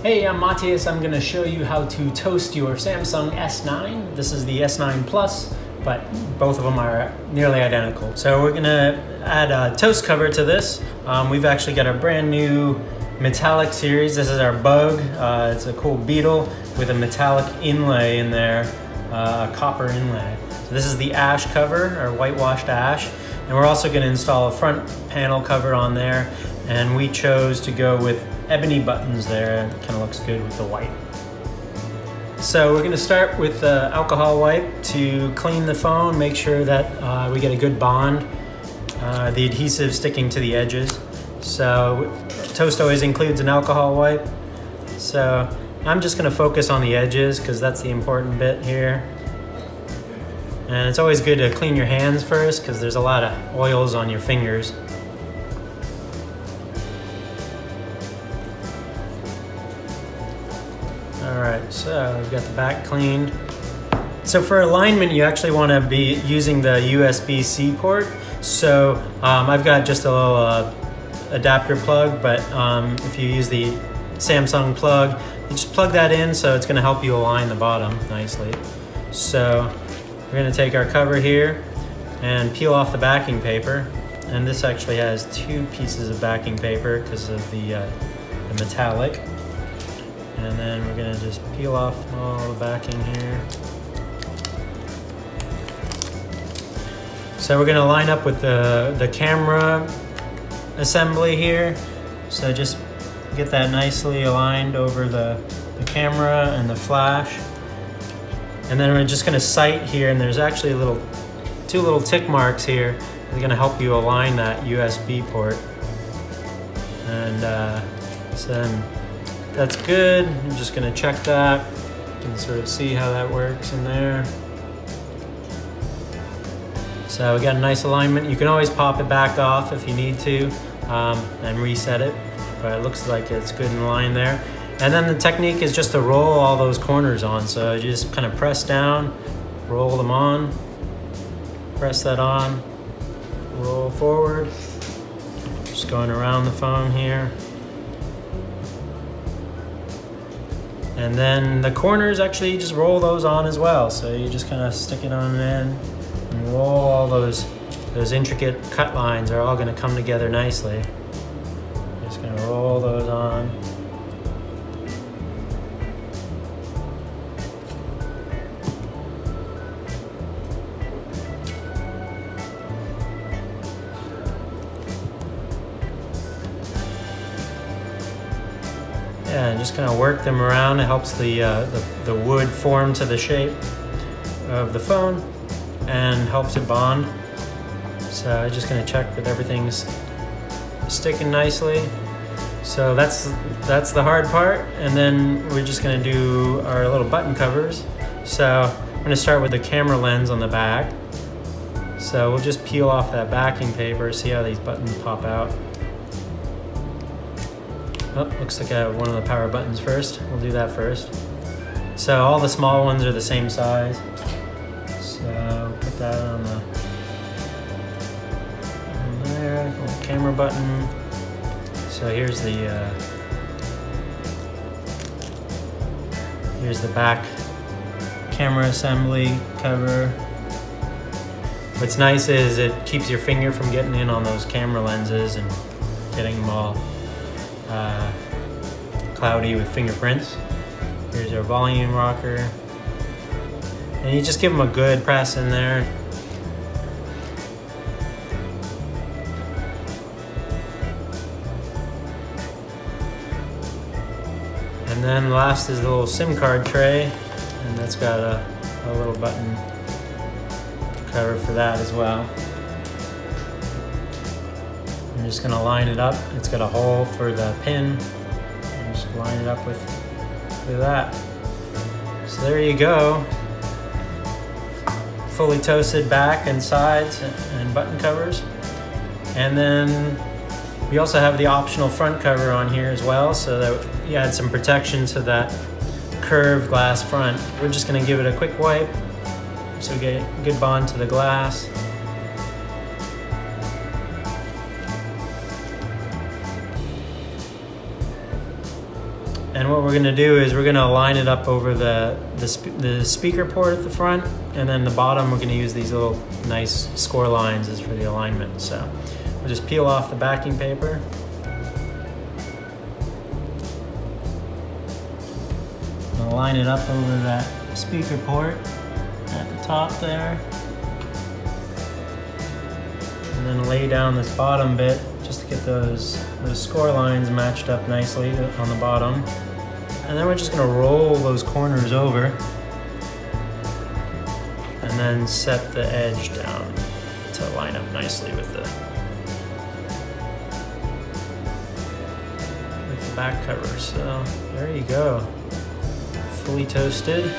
Hey, I'm Matias. I'm going to show you how to toast your Samsung S9. This is the S9 Plus, but both of them are nearly identical. So we're going to add a toast cover to this. We've actually got a brand new metallic series. This is our Bug. It's a cool beetle with a metallic inlay in there, a copper inlay. So this is the ash cover, or whitewashed ash. And we're also going to install a front panel cover on there. And we chose to go with ebony buttons there. It kind of looks good with the white. So we're going to start with the alcohol wipe to clean the phone, make sure that we get a good bond, the adhesive sticking to the edges. So toast always includes an alcohol wipe. So I'm just going to focus on the edges because that's the important bit here. And it's always good to clean your hands first because there's a lot of oils on your fingers. Alright, so we've got the back cleaned. So for alignment, you actually want to be using the USB-C port. So I've got just a little adapter plug, but if you use the Samsung plug, you just plug that in, so it's going to help you align the bottom nicely. So we're going to take our cover here and peel off the backing paper. And this actually has two pieces of backing paper because of the metallic. And then we're going to just peel off all the backing here. So we're going to line up with the camera assembly here. So just get that nicely aligned over the camera and the flash. And then we're just going to sight here, and there's actually two little tick marks here. They're going to help you align that USB port. And so then that's good. I'm just going to check that. You can sort of see how that works in there. So we got a nice alignment. You can always pop it back off if you need to and reset it, but it looks like it's good in line there. And then the technique is just to roll all those corners on. So you just kind of press down, roll them on, press that on, roll forward. Just going around the phone here. And then the corners, actually, you just roll those on as well. So you just kind of stick it on in and roll all those intricate cut lines are all going to come together nicely. Just going to roll those on. Yeah, and just kind of work them around. It helps the wood form to the shape of the phone and helps it bond. So I'm just going to check that everything's sticking nicely. So that's the hard part, and then we're just going to do our little button covers. So I'm going to start with the camera lens on the back. So we'll just peel off that backing paper, see how these buttons pop out. Oh, looks like I have one of the power buttons first. We'll do that first. So all the small ones are the same size. So put that on there, little camera button. So here's the back camera assembly cover. What's nice is it keeps your finger from getting in on those camera lenses and getting them all cloudy with fingerprints. Here's our volume rocker. And you just give them a good press in there. And then last is the little SIM card tray, and that's got a little button cover for that as well. I'm just going to line it up. It's got a hole for the pin. And just line it up with that. So there you go. Fully toasted back and sides and button covers. And then we also have the optional front cover on here as well, so that you add some protection to that curved glass front. We're just going to give it a quick wipe so we get a good bond to the glass. And what we're gonna do is we're gonna line it up over the speaker port at the front, and then the bottom we're gonna use these little nice score lines as for the alignment. So we'll just peel off the backing paper. I'll line it up over that speaker port at the top there. And then lay down this bottom bit just to get those score lines matched up nicely on the bottom. And then we're just gonna roll those corners over and then set the edge down to line up nicely with the back cover. So there you go, fully toasted.